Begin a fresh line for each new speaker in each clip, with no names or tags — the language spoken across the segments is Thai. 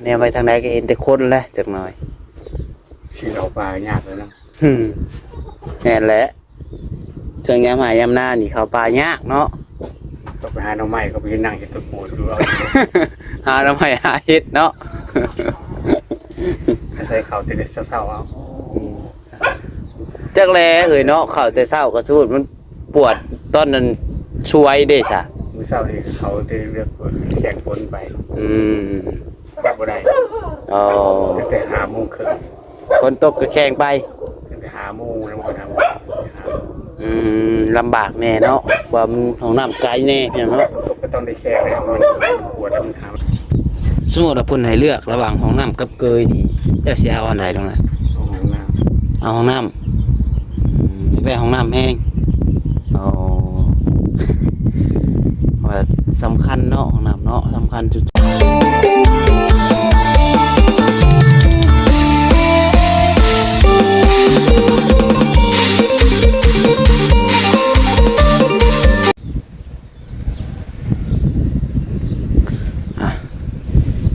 แนวไปทางไหนก็เห็นแต่คนแหละจักหน่อย
สิเอาปลายากเลยนะ
แน่นแหละช่วงยามหายามหน้านี่เขาปลายากเนาะ
ก็ไปหาหน่อไม้ก็ไปนั่งเฮ็ดต้นโพดูเอา
หาทำไมหาเฮ็ดเนาะ
ใส่ข้าวแต่เช้าๆเอา
จักแลเนาะเข้าแต่เช้าก็สู้มันปวดตอนนั้นช่วยเด้ซะ
มื้อเช้านี่เขาได้เลือกแข่งฝนไปบ่ได้
อ๋อ
ตั้งแต่5:30 น
ฝนตกก็แข่งไป
ตั้งแต่5:00 นแล้วก็5:00
นลำบากแน่เนาะว่ามันห้องน้ำไกลแน่พี่น้องเนาะ
ก็ต้องได้แข่งแล้วมันปวดแล้วมันหา
สมมุติว่าเพิ่นให้เลือกระหว่างห้องน้ำกับเกยนี่เจ้าสิเอาอันใดตรงนั้นเอาห้องน้ำอยากได้ห้องน้ำแห้งอ๋อว่าสำคัญเนาะห้องน้ำเนาะสำคัญจุด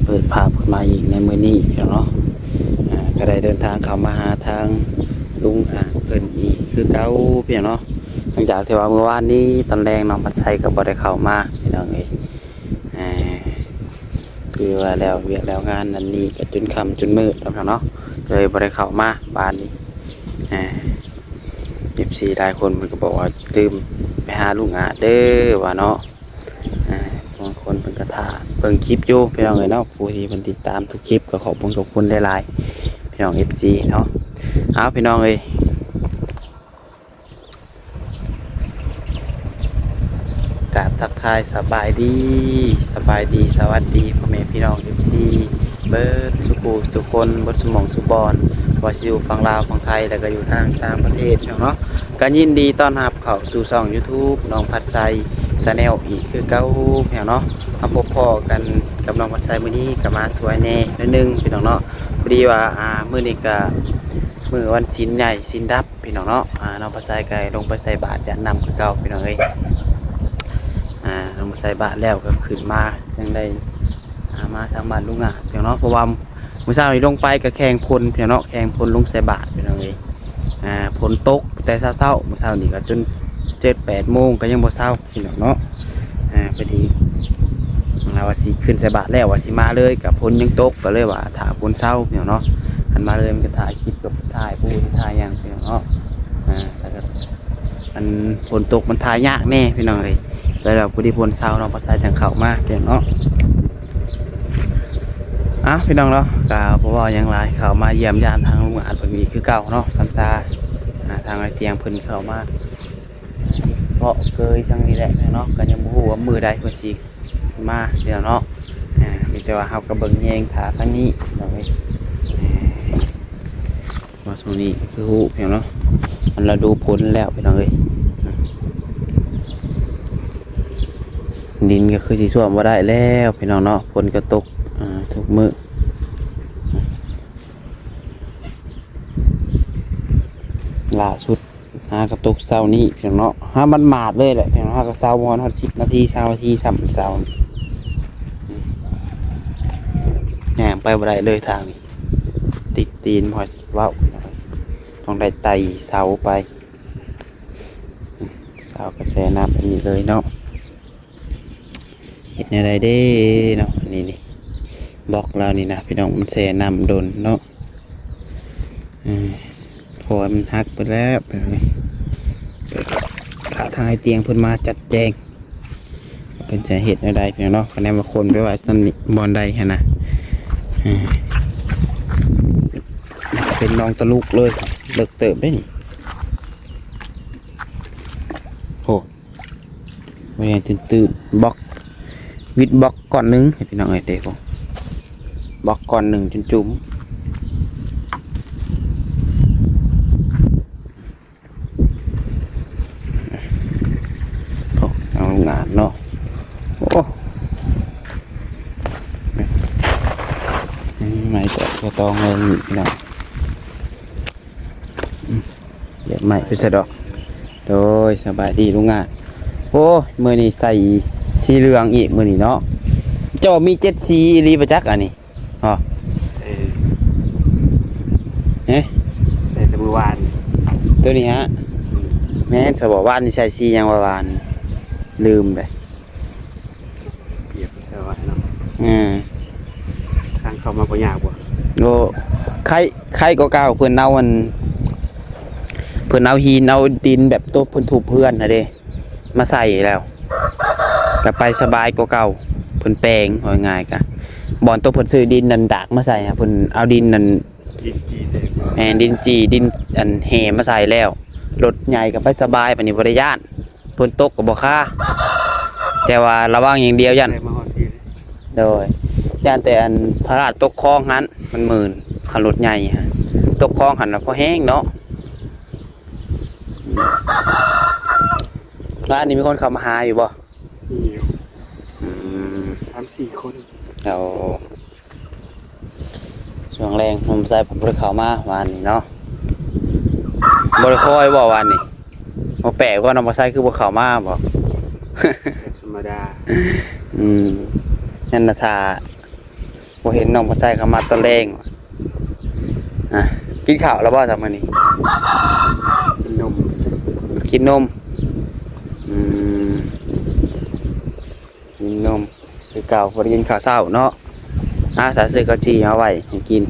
เปิดภาพขึ้นมาอีกในมื้อนี้พี่น้องเนาะก็ได้เดินทางเข้ามาหาทางลุงเพิ่นอีกคือเก่าพี่น้องเนาะหลังจากที่ว่าเมื่อวานนี้ตอนแรงน้องปัดไซก็บ่ได้เข้ามาพี่น้องเอ้ยคือว่าแล้วเวียกแล้วงานนั้นนี้ก็จนค่ำจนมืดแล้วเนาะเลยบ่ได้เข้ามาบ้านนี้14หลายคนเพิ่นก็บอกว่าลืมไปหาลุงเด้อว่าเนาะบางคนเพิ่นก็ท่าเบิ่งคลิปอยู่พี่น้องเอ้ยเนาะผู้ที่เพิ่นติดตามทุกคลิปก็ขอบคุณหลายๆพี่น้อง FC เนาะเอาพี่น้องเอ้ยกราบทักทายสบายดีสวัสดีพ่อแม่พี่น้อง FC เบิดสุคนบดสมองสุบอนว่าสิอยู่ฝั่งลาวฝั่งไทยแล้วก็อยู่ทางต่างประเทศเนาะก็ยินดีต้อนรับเข้าสู่ช่อง YouTube น้องพัดไซChannel อีกคือเก่าพี่น้องเนาะมาพบพ่อกันกับน้องพัดไซมื้อนี้ก็มาสวยแน่นิดนึงพี่น้องเนาะพอดีว่ามื้อนี้ก็มื้อวันศีลใหญ่ศีลดับพี่น้องเนาะน้องพัดไซก็ลงไปใส่บาตรญาตินำคือเก่าพี่น้องเอ้ยลงไปใส่บาตรแล้วก็ขึ้นมาจังได้มาทางบ้านลุงพี่น้องเนาะเพราะว่ามื้อเช้านี้ลงไปก็แข่งพลพี่น้องเนาะแข่งพลลงใส่บาตรพี่น้องเอ้ยฝนตกแต่เช้ามื้อเช้านี้ก็จน7-8 โมงก็ยังบ่เช้าพี่น้องเนาะพอดีว่าสิขึ้นใส่บาตรแล้วว่าสิมาเลยกับฝนยังตกก็เลยว่าถ้าฝนเช้าพี่น้องเนาะหันมาเลยมันก็ถ่ายคลิปกับถ่ายผู้ถ่ายอย่างพี่น้องเนาะแล้วก็มันฝนตกมันถ่ายยากแน่พี่น้องเอ้ยแล้วเราผู้ที่ฝนเช้าเนาะภาษาจังเข้ามาพี่น้องเนาะพี่น้องเนาะก็เพราะว่ายังหลายเข้ามาเยี่ยมยามทางลุงเพิ่นมีคือเก่าเนาะสัมซาทางไอเตียงเพิ่นเข้ามาเพราะเคยจังนี้แหละเนาะก็ยังบ่ฮู้ว่ามือใดเพิ่นสิมาเดี๋ยวเนาะมีแต่ว่าเฮาก็เบิ่งแยงขาทางนี้เนาะว่าช่วงนี้คือฮู้เพียงเนาะมันเราดูผลแล้วพี่น้องเอ้ยดินก็คือสิท่วมบ่ได้แล้วพี่น้องเนาะฝนก็ตกทุกมื้อล่าสุดกระตุกเสานี้พี่น้องเนาะมันหมาดเลยแหละพี่น้องกระเสาวัน10 นาที20 นาทีทำเสาแหงไปบ่ได้เลยทางนี้ติดตีนพอว้าวต้องได้ไต่เสาไปเสากระแสน้ำแบบนี้เลยเนาะเห็นอะไรได้เนาะนี่บล็อกเรานี่นะพี่น้องมันแสน้ำโดนเนาะพอมันหักไปแล้วไปเลยขาทางไอเตียงเพิ่นมาจัดแจงเป็นสาเหตุอะไรเพียงเนาะคะแนนมาคนไปว่านั่นบอลใดฮะนะเป็นน้องตะลุกเลยเลิกเติบได้นี่โอ้ไม่ยังตื่นบล็อกวิดบล็อกก่อนนึงให้พี่น้องไอเตะผมบล็อกก่อนหนึ่งจุ่มเอางานเนาะโอ้ไม่ต้องเงินพี่น้องเดี๋ยวใหม่ไปสะดอกโดยสบายดีลุงงานโอ้มือนี่ใส่สีเหลืองอีกมือนี่เนาะเจ้ามี7 สีรีประจักษ์อันนี้ อ๋อ
เออ
เอ๊ะ
แต่เมื่อวาน
ตัวนี้ฮะแม่นสบอกว่านี่ใส่สีหยังว่าวานลืมไป
เปรียบแต่ว่าเนาะ ทางเข้ามาบ่ยากบ่
โอ้ใครก็เก่าเพิ่นเอามันเพิ่นเอาหินเอาดินแบบตัวเพิ่นถูกเพื่อนน่ะเด้มาใส่แล้วก็ไปสบายกว่าเก่าเพิ่นแปลงเอาง่ายๆกะบ่อนตัวเพิ่นซื้อดินนั่นดากมาใส่ฮะเพิ่นเอาดินนั่น
ดินจีเต็ม
แม่นดินจีดินอันแห่มาใส่แล้วรถใหญ่ก็ไปสบายปานนี้บ่ได้ย่านเพิ่นตกก็บ่ค่าแต่ว่าระวังอย่างเดียวยัน
ได้มาฮอดที่
โดยย่านแต่อันพระราชตกคลองหันมันหมื่นคันรถใหญ่ฮะตกคลองหันน่ะพอแห้งเนาะร้านนี้มีคนเข้ามาหาอยู่บ่
มีอยู่
อืม
3-4 คน
เอาช่วงแรงผมใส่ผมบ่ได้เข้ามาวานนี้เนาะบ่ได้คอยบ่วานนี้บ่แปลกว่าน้องบ่ใส่คือบ่เข้ามาบ่
ธรรมดา
นั่นน่ะถ้าบ่เห็นน้องบ่ใส่เข้ามาตอนแรงว่ะอ่ะกินข้าวแล้วบ่ซะมื้อนี้
กินนม
กินนมอืมกินนมคือเก่าบ่ได้กินข้าวเช้าเนาะสาซื้อข้าวจี่เอาไว้ให้กิน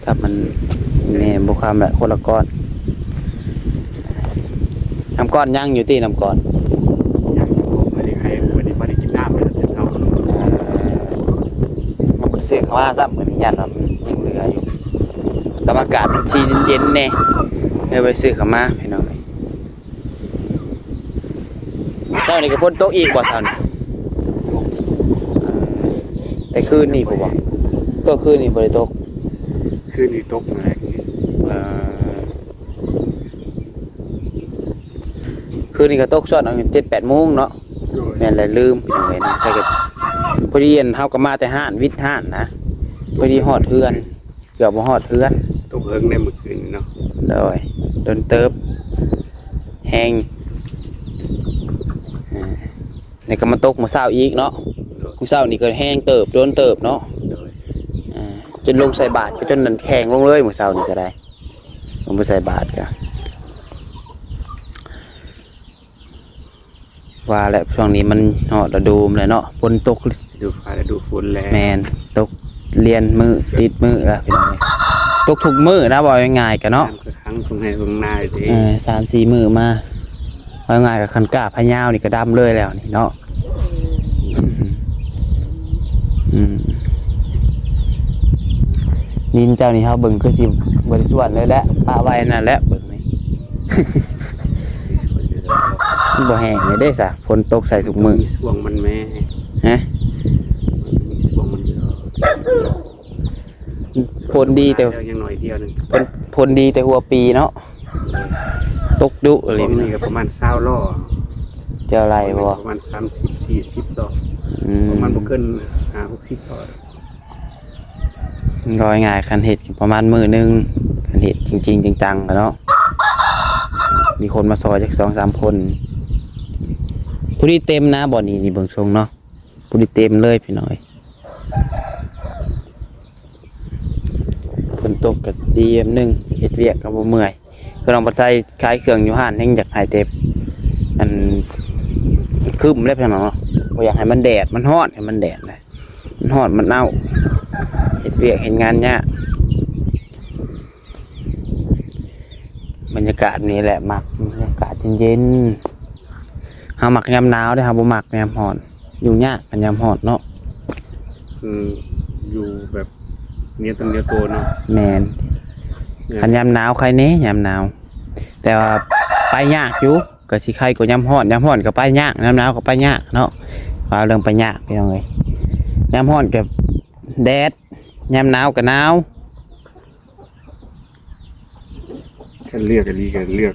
ถ้ามันแม่บ่ความละคนละก้อนน้ำก้อนยังอยู่ติน้ำก้อน
อยากจะบอกไม่ได้ใครบ่ได้กินน้ำเลยแต่เช้า
มันบ่ได้ซื้อเข้ามาซ้ำเหมือนยันว่ามันยังเหลืออยู่แต่อากาศมันชีเย็นๆแน่เลยบ่ได้ซื้อเข้ามาพี่น้องเช้านี่ก็ฝนตกอีกบ่เช้านี่แต่คืนนี่ผมบอกก็คืนนี่บ่ได้ตก
คืนนี้ตกมาแล้ว
คืนนี้ก็ตกช็อตเอา7-8 โมงเนาะ
โดย
แม่นเลยลืมพี่น้องเอ้ยนะใช่ก็พอดีเห็นเฮาก็มาแต่ห้านวิทย์ห้านนะพอดีฮอดเฮือนเกือบบ่ฮอดเฮือน
ตกเฮิงในเมื่อคืนเนาะ
เลยโดนเติบแห้งนี่ก็มาตกมื้อเช้าอีกเนาะมื้อเช้านี่ก็แห้งเติบโดนเติบเนาะ
โดย
จนลงใส่บาตรก็จนนั่นแข็งลงเลยมื้อเช้านี่ก็ได้ลงไปใส่บาตรก็ว่าแหละช่วงนี้มันฮอดฤดูเลยเนาะฝนตก
ดูฟ้าและดูฝนแล้ว
แมนตกเรียนมือติดมือแล้วพี่น้องตกทุกมือนะบอกง่ายๆกันเนาะ
น้ำก็ครั้งตรงไหนตรงหน้าสิ
3-4 มือมาว่าง่ายกับคันกล้าพะยาวนี่ก็ดำเลยแล้วนี่เนาะนินเจ้านี่เฮาเบิ่งคือสิบริสุทธิ์เลยแหละป้าไว้นั่นแหละเบิ่งนี่ มันบ่แห้งเลยเด้ซะฝนตกใส่ทุกมือ
มีช่วงมันแม่
ฮะ
มีช่วงมันเยอะ
ฝนดีแต่
ยังหน่อยเดียวนึง
ผลดีแต่หัวปีเนาะตกดุอะไร
ผมนี่ก็ประมาณ20 ล้อ
เจ้าไรบ่
ประมาณ30-40 ล้อประมาณบ่เกิน50-60 ล้อ
ร้อยง่ายคันเห็ดประมาณมือหนึงคันเห็ดจริงๆจังๆกันเนาะมีคนมาซอยจาก2-3 คนผู้ที่เต็มนะบ่อนี้นี่เบิ่งทรงเนาะผู้ที่เต็มเลยพี่น้อยฝนตกก็ดีแบบนึงเฮ็ดเวียกก็บ่เมื่อยคือน้องปัดใส่ขายเครื่องอยู่ห้านแห่งอยากหายเต็มอันคึมเลยพี่น้องเนาะบ่อยากให้มันแดดมันร้อนให้มันแดดนะมันร้อนมันเน่าเฮ็ดเวียกเฮ็ดงานยากบรรยากาศนี้แหละมักบรรยากาศเย็นๆเฮามักยามหนาวเด้อเฮาบ่มักยามร้อนอยู่ยากกันยามร้อนเนาะ
อยู่แบบเนี้ยตั้งเดียวโตเนาะ
แม่นคันยามหนาวใครแน่ยามหนาวแต่ว่าไปยากอยู่ก็สิใครก็ยามร้อนก็ไปยากยามหนาวก็ไปยากเนาะว่าเรื่องไปยากพี่น้องเอ้ยยามร้อนก็แดดยามหนาวก็หนาว
ถ้าเลือกก็ดีกันเลือก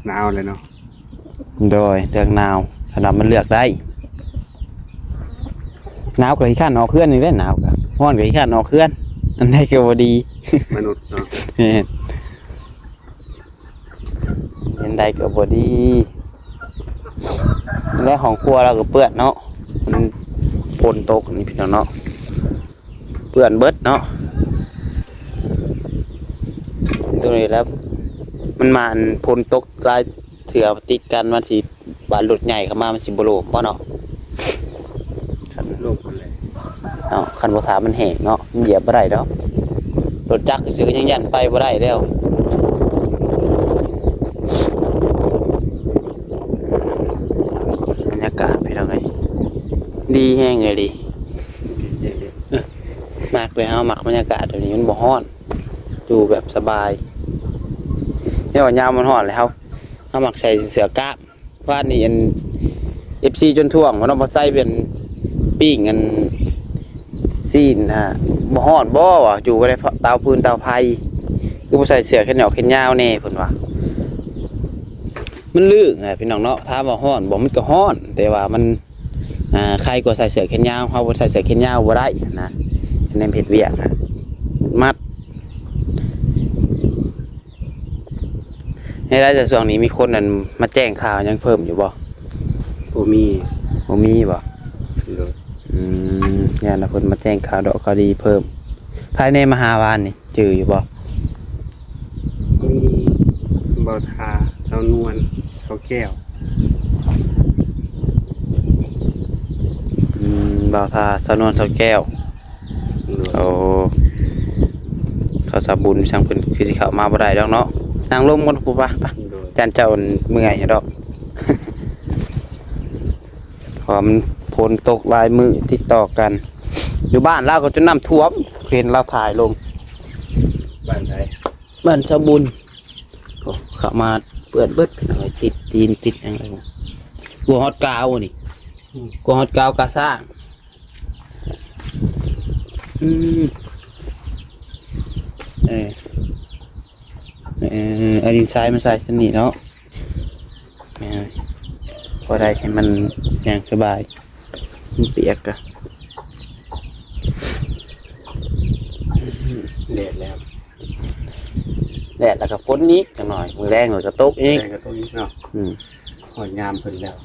หนาวเลยเนาะ
โดยเลือกหนาวสำหรับมันเลือกได้หนาวก็ขี้ข้านออกเคลื่อนนี่แหละหนาวก็ร้อนก็ขี้ข้านออกเคลื่อนอันใดก็บ่ดี
มนุษย์เนาะ
เห็นใดก็บ่ดีและของครัวเราก็เปื้อนเนาะมันฝนตกนี่พี่น้องเนาะ เปื้อนเบิดเนาะตรงนี้แล้วมันมาอันพลตกลายเถื่อติดกันมันสิบานรถใหญ่เข้ามามันสิบ่โลมบ่เนาะ
ลูกคนเลย
เนาะคันบ่ถามมันแห้งเนาะมันเหยียบบ่ได้ดอกรถจักรซื่อๆก็ยังยันไปบ่ได้แล้วบรรยากาศพี่น้องเอ้ยดีแฮงเลยดิมากเลยเฮามักบรรยากาศแบบนี้มันบ่ร้อนอยู่แบบสบายเนี่ยว่ายามมันร้อนเลยเฮามักใส่เสื้อกล้ามว่านี่อัน FC จนท่วงว่าน้องบ่ใส่เป็นปิ้งอันซีนฮะบ่ฮ้อนบ่วะอยู่ก็ได้เตาพื้นเตาไผคือบ่ใส่เสื้อแขนยาวแขนยาวแน่เพิ่นว่ามันลึกไงพี่น้องเนาะถามว่าฮ้อนบ่มันก็ฮ้อนแต่ว่ามันใครก็ใส่เสื้อแขนยาวเฮาบ่ใส่เสื้อแขนยาวบ่ได้นะในเพจเวียกนะมัดให้ได้แต่ช่วงนี้มีคนนั้นมาแจ้งข่าวยังเพิ่มอยู่บ่
บ่มี
บ่มีบ่
เลย
งานนะเพิ่นมาแจ้งข่าวดอกคดีเพิ่มภายในมหาวานนี่จืออยู่บ่
มีบ่าวทาเสานวลเสาแก้ว
บ่าวทาสาวนวลสาวแก้ว
เลย
โอ้เขาสาบุญช่างเพิ่นคือสิเข้ามาบ่ได้ดอกเนาะนั่งลงก่อนปุ๊บป่ะไป
เลย
จานเจ้าเมื่อยดอก พอมันฝนตกหลายมื้อติดต่อกัน อยู่บ้านเราก็จนน้ำท่วมเห็นเราถ่ายลง
บ้านไทย
บ้านสาบุญโอ้เข้ามาเปื้อนเบิดเป็นอะไรติดตีนติดหยังไงบ่กลัวฮอดกาวนี่กลัวฮอดกาวกาซ่างเอาดินทรายมาใส่สนิทเนาะพอได้ให้มันอย่างสบายมันเปียกอะ
แดดแล้ว
แดดแล้วก็พ้นนี้จังหน่อยมือแรงหน่อยก็ตกอีก
แดดก็ต้องเนาะหอดยามเพิ่นแล้ว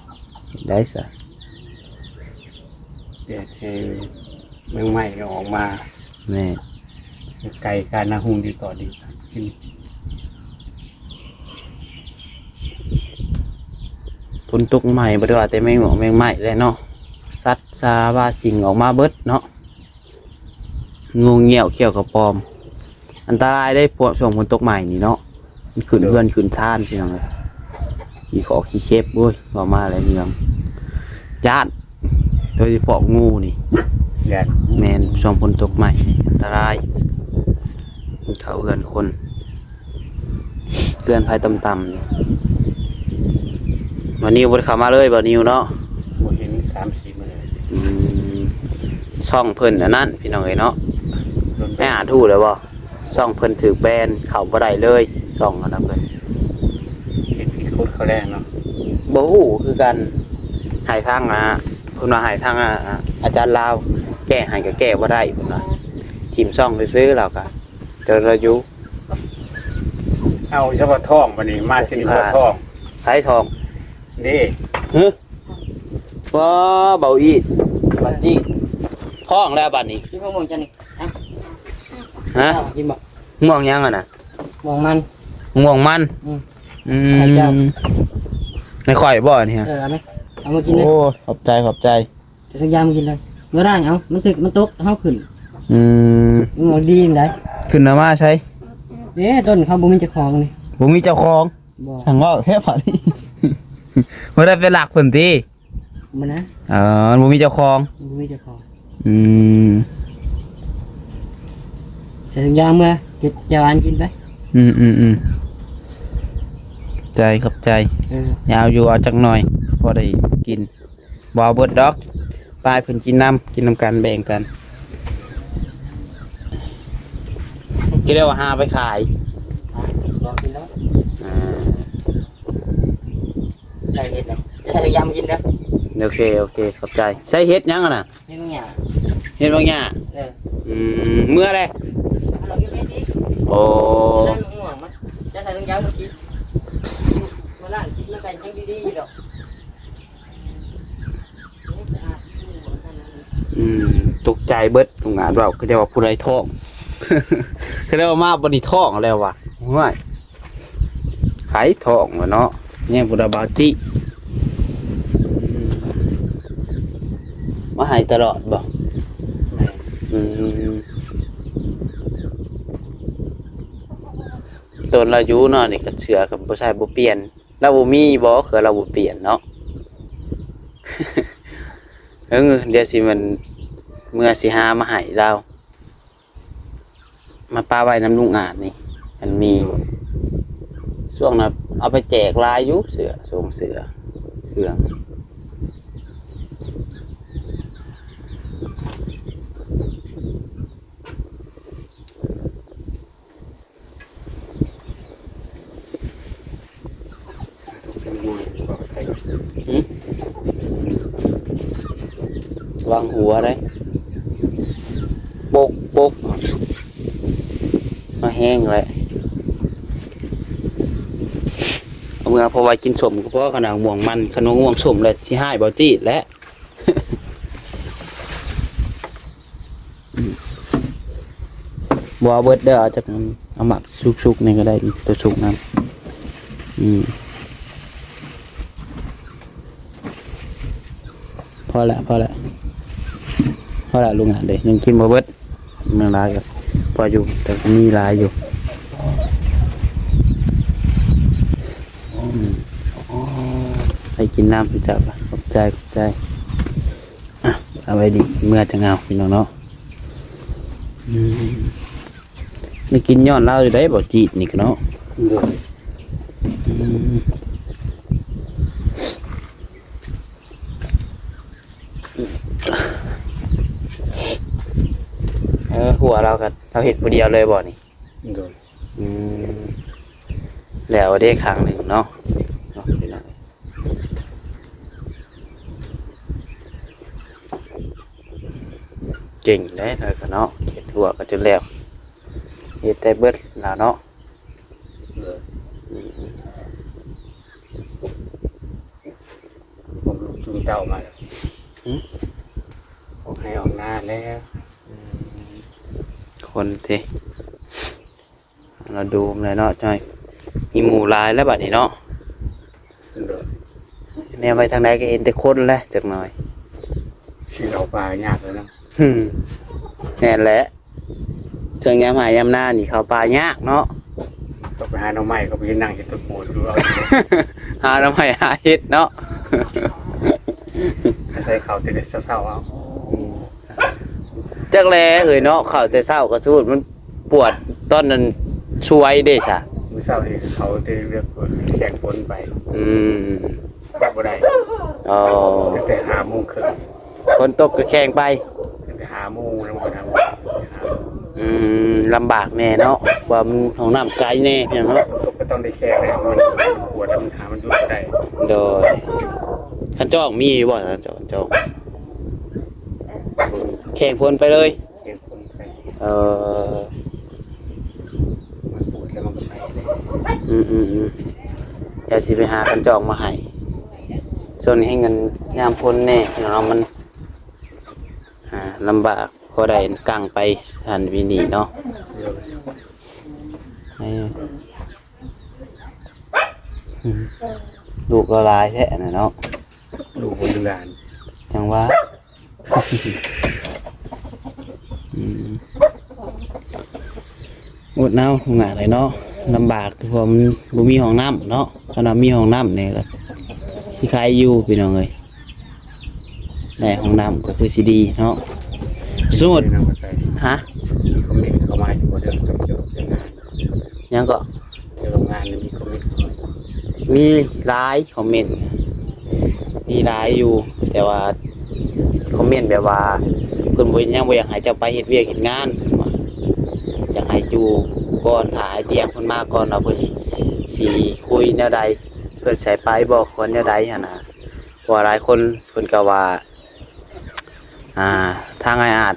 ได้ซะ
แดดให้แมงไหม้ก็ออกมา
แม่
ไก่การนาหุงดีต่อดีกิน
ฝนตกใหม่บ่ได้ว่าแต่ไม่หมอกแมงไหม้เลยเนาะสัตว์ซาว่าสิ่งออกมาเบิดเนาะงูเงี้ยวเขี้ยวกระปอมอันตรายได้พวกช่วงฝนตกใหม่นี่เนาะมันขึ้นเพื่อนขึ้นท่านพี่น้องเลยขี้ขอขี้เชฟเว้ยว่ามาอะไรเมืองญาติโดยเฉพาะงูนี่
แดด
แมนช่วงฝนตกใหม่นี่อันตรายมันเข้าเฮือนคนเตือนภัยต่ำๆนี่บ่นิวบ่ได้เข้ามาเลยบ่นิวเนาะ
บ่เห็น3-4 มื้อ
ช่องเพิ่นอันนั้นพี่น้องเอ้ยเนาะ
โดน
แม่อ่านถูกเลยบ่ช่องเพิ่นถือแบนเข้าบ่ได้เลยช่องอันนั้นเพิ่น
เห็นผิดกฎเขาแรกเนาะ
บ่ฮู้คือกันหายทางเพิ่นว่าหายทางอาจารย์ลาวแก้ให้ก็แก้บ่ได้เพิ่นว่าทีมช่องซื้อแล้วก็แต่เราอยู่
เอาเฉพาะท้องบัดนี้มาที่เฉพาะท้อง
ไผทอง
นี่
ฮึว้าเบาอีบัดจี้ท้องแล้วบัดนี้
กินมะม่วงจันนี่
ฮะ
กินบ่
ง่วงยังอ่ะน่ะ
มองมัน
ง่วงมัน
ให้เจ้า
ในข่อยบ่เนี่ย
เอาไหมเอามากินเลย
โอ้ขอบใจขอบใจ
จะทุกอย่างมากินเลยเมื่อร่างเอามันตึกมันตกเฮาขึ้น
อืม
มันดีจังได
ขึ้นมาใช้
เด้ต้นเขาบ่มีเจ้าของนี่
ผมมีเจ้าของ
บ่
สั่งว่าแค่ฝันบ่ได้เป็นหลักเพิ่นติ
มันนะ
บ่มีเจ้าของ
บ่มีเจ้าของ
อืม
จะทุกอย่างเมื่อเก็บจานกินไป
อืมใจขอบใจ
เออย
าวอยู่เอาจักหน่อยพอได้กินบ่เอาเบิดดอกปลายเพิ่นกินน้ำกันแบ่งกันก็ได้ว่าหาไปขาย
รอกินแล้วได้เฮ็ดเลยจะให้ทุกอย่างมากินเด้อ
โอเคขอบใจใส่เฮ็ดยังอ่ะน่ะ
เฮ็ดบางอย่าง
เฮ็ดบางอย่าง
เออ
เมื่อไร
เราอยู่ในนี้
โอ้
ได้มะม่วงมั้ยจะใส่ทุกอย่างมากินมาล่างกินแล้วกันจังดีๆดอก
อืม ตกใจเบิดโรงงานว่าก็จะว่าผู้ใดท้อง ก็ได้ว่ามาบ่ได้ท้องแล้วว่ะห้วยไผท้องวะเนาะเนี่ยผู้ใดบาจิมาให้ตลอดบ่
แม่
อืมตอนเราอยู่เนาะนี่ก็เชื่อกับบ่ใช่บ่เปลี่ยนเราบ่มีบ่คือเราบ่เปลี่ยนเนาะ เดี๋ยวสิมันเมื่อสิหามาให้เรามาป้าไว้น้ำลุงอาจนี่มันมีช่วงนั้นเอาไปแจกลายอยู่เสือส่งเสือเครื่อง
ทุกสิ่งมวยบอกใคร
วางหัวได้ปกมาแห้งเลยเอาเมื่อพอไว้กินสมก็เพราะขนาดห่วงมันขนมห่วงสมเลยที่ให้บอจี้และ บัวเบิดเด้อจากนั้นเอาหมักสุกๆนี่ก็ได้ตัวสุกน้ำพอละลุงอ่ะเดี๋ยวยังกินบัวเบิดมันลายกันพออยู่แต่ก็มีลายอยู่ไปกินน้ำพี่จับละขอบใจอ่ะเอาไว้ดิเมื่อจะเงาพี่น้องเนาะนี่กินย้อนเหล้าอยู่ได้บ่จีดนี่ก็เนาะ
โดย
หัวเราก็เราเห็ดผู้เดียวเลยบ่นี่
โดย
แล้วได้ครั้งหนึ่งเนาะพี่น้องเก่งได้เลยก็เนาะเห็ดหัวก็จนแล้วเห็ดได้เบิดแล้วเนาะ
โดยผมลูกจุงเต้ามาแล้วผมให้ออกหน้าแล้ว
คนเทเราดูเลยเนาะจอยมีหมู่ลายแล้วบัดนี้เนาะ
โดย
แนวไปทางใดก็เห็นแต่คนแหละจักหน่อย
ชื่อเราปลายากเลยนะ
แน่นแหละเชิงยามหายามหน้านี่เขาปลายากเนาะ
ก็ไปหาหน้องใหม่ก็ไปนั่งอยู่ต้นโพธิ์ดูเอา
หาทำไมหาเห็ดเนาะ
ใส่เขาติดเศร้าๆเอา
จักแลเอ้ยเนาะเขาแต่เศร้าก็สูดมันปวดตอนนั้นช่วยเด้ซะ
มื้อเช้านี่เขาติเลือกแข่งฝนไป
อืม
บ่ได้
อ๋อ
ตั้งแต่5 โมงครึ่ง
คนตกก็แข่งไป
ตั้งแต่5 โมงแล้วมันก็ทำ
ลำบากแน่เนาะว่ามันของน้ำไกลแน่เพียงเนาะ
ตกก็ต้องได้แข่งเลยมันปวดแล้วมันหามันหยุดบ่ได้
โดยขันจอกมีบ่ขันจอกแข่งพลไปเลย
แข่งฝนไป
เออ
มันปวดแล้วมันก็ไปเลย
เดี๋ยวสิไปหาขันจอกมาให้ส่วนนี้ให้เงินยามพลแน่พี่น้องมันลำบากพอได้กลางไปทันวินีเนาะลูกละลายแท้น่ะเนาะ
ดูคนดูหลาน
จังว่าอดหนาวงานอะไรเนาะลำบากเพราะมันบ่มีห้องน้ำเนาะขนาดมีห้องน้ำเนี่ยก็สิขายอยู่พี่น้องเอ้ยได้ห้องน้ำก็คือสิดีเนาะสมมุติ
นำมาใส่
ฮะ
มีคอมเมนต์เข้ามาอยู่บ่เดิมกับเจ้าเรื่องงาน
ยังก็
เรื่องงานนี่มีคอมเมนต์เข้ามา
มีหลายคอมเมนต์มีหลายอยู่ แต่ว่าคอมเมนต์แบบว่าเพิ่นบ่ยังบ่อยากให้เจ้าไปเฮ็ดเวียกเฮ็ดงานเพิ่นว่าอยากให้อยู่ก่อนถ่ายเตรียมเพิ่นมาก่อนว่าเพิ่นสิคุยแนวใดเพิ่นใส่ไปบ่ควรแนวใดหั่นน่ะเพราะว่าหลายคนเพิ่นก็ว่าทางไอ้อาจ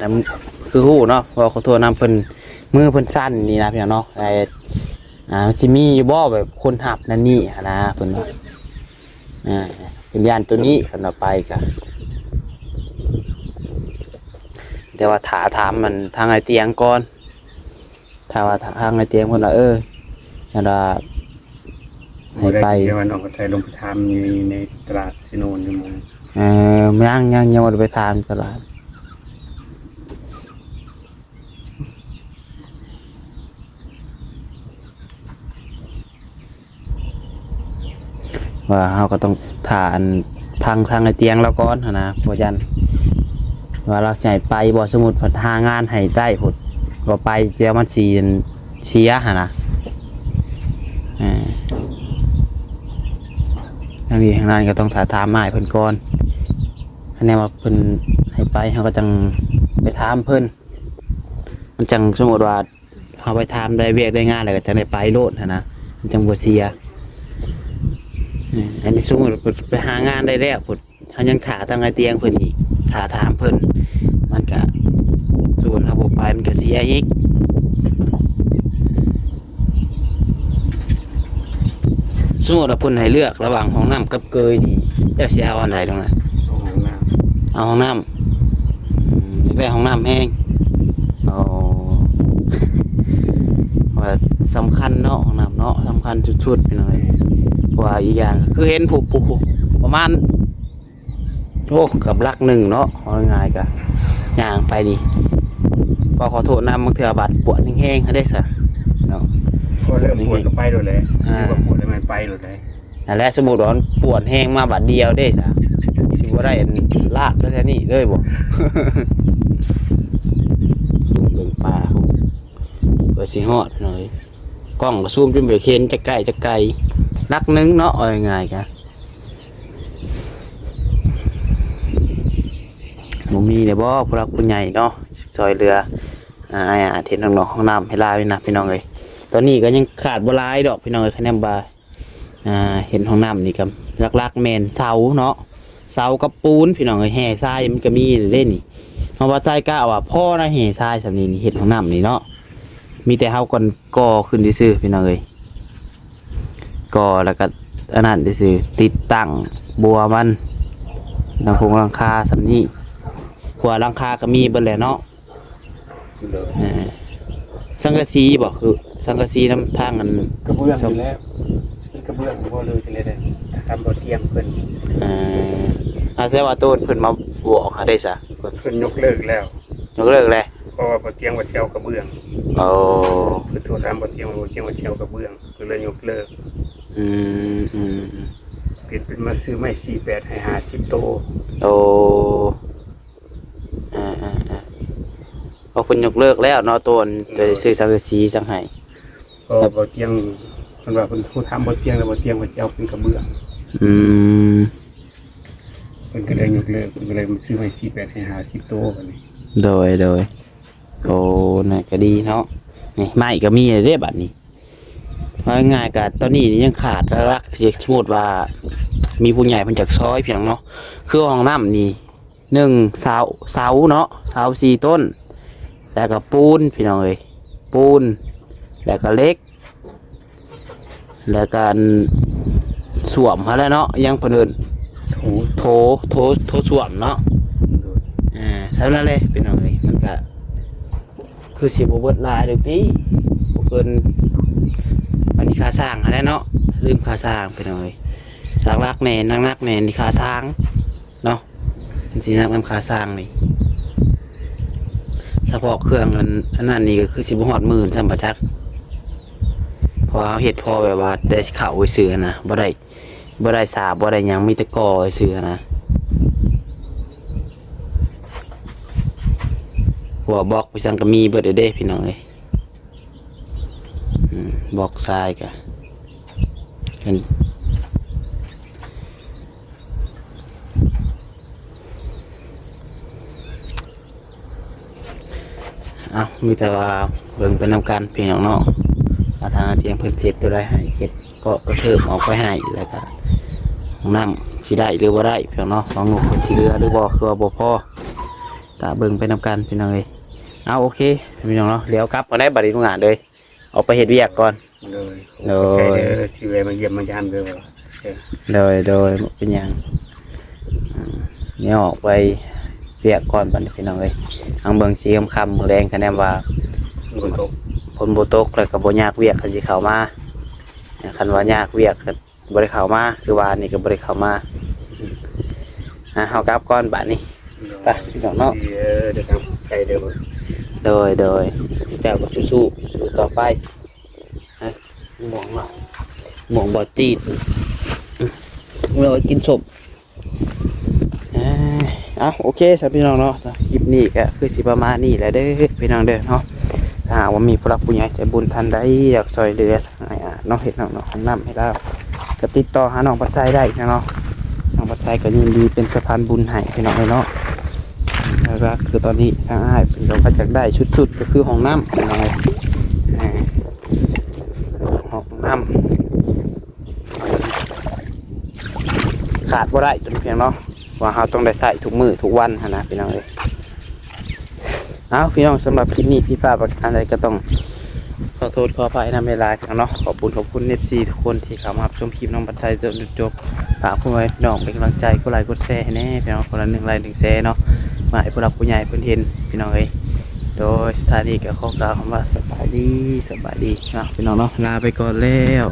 คือฮู้เนาะเพราะขอโทษนำเพิ่นมือเพิ่นสั้นนี่นะพี่น้องเนาะไอ้สิมีอยู่บ่แบบคนหับนั่นนี่หั่นนะเพิ่นว่าเป็นย่านตัวนี้เพิ่นเอาไปก็ แต่ว่าถามมันทางไอเตียงก่อนถ้าว่าทางไอเตียงเพิ่นว่าอย่าว่าให้ไป
เดี๋ยวน้องก็ไทยลงไปทำอยู่ในตลาดซิโนนอยู่มั้ง
ยังบ่ได้ไปถามตลาดว่าเฮาก็ต้องถานพังทางไอเตียงแล้วก่อนหั่นนะบ่ยันว่าเราสิให้ไปบ่สมมุติเพิ่นหางานให้ได้พุ่นก็ไปเดี๋ยวมันสิเสียหั่นนะทางนี้ทางนั้นก็ต้องถามมาให้เพิ่นก่อนคะแนนว่าเพิ่นให้ไปเฮาก็จังไปถามเพิ่นมันจังสมมุติว่าเฮาไปถามได้เวียกได้งานแล้วก็จังได้ไปโลดหั่นนะมันจังบ่เสียอันนี้สมมุติไปหางานได้แล้วพุ่นเฮายังถาทางไอเตียงเพิ่นอีกถามเพิ่นมันก็ส่วนเฮาบ่ไปมันก็เสียอีกสมมุติว่าเพิ่นให้เลือกระหว่างห้องน้ำกับเกยนี่เจ้าสิเอาอันใดตรงนั้น
ห้องน้
เอาห้องน้ำอยากได้ห้องน้ำแห้งเอาว่าสำคัญเนาะห้องน้ำเนาะสำคัญสุดๆไปหน่อยเพราะว่าอีกอย่างคือเห็นผูประมาณโอ้กับลักหนึ่งเนาะเอาง่ายๆกะย่างไปดิก็ขอโทษนำบางเถื่อบาดปวดแห้งๆให้ได้ซะเนาะ
ำก็เริ่มปวดก็ไปเลยคือว่าปวดแล้วมันไปเลย
นั่นแหละสมมุติว่ามันปวดแห้งมาบาดเดียวได้ซะสิบ่ได้ลากแค่นี้เลยบ่ ซูมเบิ่งปลาเปิดสิฮอดหน่อยกล้องก็ซูมจนไปเห็นจะใกล้จะไกลนักนึงเนาะเอาง่ายๆกันบ่มีเด้บ่ผู้รักผู้ใหญ่เนาะซอยเรือเห็นน้องๆห้องน้ำให้ลาไว้นะพี่น้องเอ้ยตอนนี้ก็ยังขาดบ่หลายดอกพี่น้องเอ้ยคะแนนบ่เห็นห้องน้ำนี่ก็หลักๆแม่นเสาเนาะเสากับปูนพี่น้องเอ้ยแห่ทรายมันก็มีเล่นนี่เพราะว่าทรายกะว่าพ่อนะแห่ทรายสำนี้นี่เห็นห้องน้ำนี่เนาะมีแต่เฮาก่อขึ้นซื่อๆพี่น้องเอ้ยก่อแล้วก็อันนั้นซื่อติดตั้งบัวมันหลังคาสำนี้หัวหลังคาก็มีเบิดแหละเนาะสังกะสีบอกคือสังกะสีน้ำทางกัน
กระเบื้องอยู่แล้วเป็นกระเบื้องบ่เลยทีเลยได้ทำบ่เตียงเพิ่น
แสดงว่าต้นเพิ่นมาบอกหาได้ซะ
เพิ่นยกเลิกแล้ว
ยกเลิกเลย
เพราะว่าบ่เตียงบ่เช่ากระเบื้อง
โอ้
เพิ่นโทรถามบ่เตียงบ่เช่ากระเบื้องก็เลยยกเลิก
อืม
เปลี่ยนเป็นมาซื้อไม้48ให้50โต
โอ้เอาเพิ่นยกเลิกแล้วเนาะต้นจะซื้อสังกะสีจังไห้
เพราะว่าบ่เตียงเพิ่นว่าเพิ่นโทรถามบ่เตียงแล้วบ่เตียงว่าจะเอาเป็นกระเบื้อง
อืม
เพิ่นก็เลยยกเลิกเพิ่นก็เลยมาซื้อไม้48ให้50โตบัดนี้
โดยโอ้น่ะก็ดีเนาะนี่ไม้ก็มีเด้บัดนี้ว่าง่ายๆก็ตอนนี้ยังขาดรักที่สมมุติว่ามีผู้ใหญ่เพิ่นจักซอยเพียงเนาะคือห้องน้ำนี่1เสาเนาะเสา4ต้นแล้วก็ปูนพี่น้องเอ้ยปูนแล้วก็เหล็กแล้วก็สวมเฮาแล้วเนาะยังเพิ่นเอิ้น
โถ
โถสวมเนาะใช่แล้วเลยพี่น้องเอ้ยมันก็คือสิบ่เบิดหลายดอกติบ่เกินอันนี้ค่าสร้างหั่นแหละเนาะลืมค่าสร้างพี่น้องเอ้ยรักแน่นักแน่นี่ค่าสร้างเนาะมันสินักนำค่าสร้างนี่เฉพาะเครื่องอันนั้นนี่ก็คือสิบ่ฮอดหมื่นซั่นบ่จักพอเฮ็ดพอแบบว่าได้เข้าไว้ซื้อนะบ่ได้สาบบ่ได้หยังมีแต่ก่อไว้ซื้อนะหัวบล็อกไปสั่งก็มีเบิดเด้พี่น้องเอ้ยบล็อกทรายกันมีแต่ว่าเบิ่งเป็นนำกันพี่น้องเนาะทางเตียงเพิ่นเจ็ดตัวได้ให้เฮ็ดก็กระเทิบออกไปให้แล้วก็ห้องน้ำสิได้หรือบ่ได้พี่น้องเนาะของหนูคนสิเรือหรือบ่คือว่าบ่พอก็เบิ่งไปนำกันพี่น้องเอ้ยเอาโอเคพี่น้องเนาะเดี๋ยวกลับมาได้บัดนี้ทุกงานเลยออกไปเฮ็ดเวียกก่อน
เลยที่แวะมาเยี่ยมมายามเด้อ
โดยเป็นหยังเนี่ยออกไป เวียกก่อนบัดนี้พี่น้องเอ้ยทางเบิ่งสีค่ำๆมื้อแรงคะแนนว่า
ฝนตก
ฝนบ่ตกแล้วก็บ่ยากเวียกก็สิเข้ามาคันว่ายากเวียกก็บ่ได้เข้ามาคือว่านี่ก็บ่ได้เข้ามาเฮากลับก่อนบัดนี้ ไปพี่น้องเนาะ
เดี๋ยวครับไปเดี๋ยว
โดยเจ้าก็สู้ๆสู้ต่อไปหมองล่ะหมองบ่จีดเรากินศพโอเคสำหรับพี่น้องเนาะคลิปนี้ก็คือสิประมาณนี้แหละเด้อพี่น้องเด้อเนาะถ้าหากว่ามีผู้รักผู้ใหญ่ใจบุญทันใดอยากช่วยเหลือน้องเห็ดน้องของน้ำให้เราก็ติดต่อหาน้องปัดไซได้นะเนาะน้องปัดไซก็ยินดีเป็นสะพานบุญให้พี่น้องเลยเนาะแล้วก็คือตอนนี้ทางอ้ายเป็นเราก็จะได้ชุดสุดก็คือห้องน้ำพี่น้องเลยห้องน้ำขาดบ่ได้จนเพียงเนาะว่าเราต้องได้ใส่ทุกมื้อทุกวันนะพี่น้องเลยพี่น้องสำหรับคลิปนี้พี่ป้าประการใดก็ต้องขอโทษขออภัยนะเวลาเนาะขอบคุณเอฟซีทุกคนที่เข้ามาชมคลิปน้องปัจจัยจนจบฝากผู้ไว้พี่น้องเป็นกำลังใจกดไลค์กดแชร์ให้แน่พี่น้องคนละ1 ไลค์ 1 แชร์เนาะมาให้ผู้รักผู้ใหญ่เพิ่นเห็นพี่น้องเอ้ยโดยสถานีก็ขอกล่าวคำว่าสบายดีเนาะพี่น้องเนาะลาไปก่อนแล้ว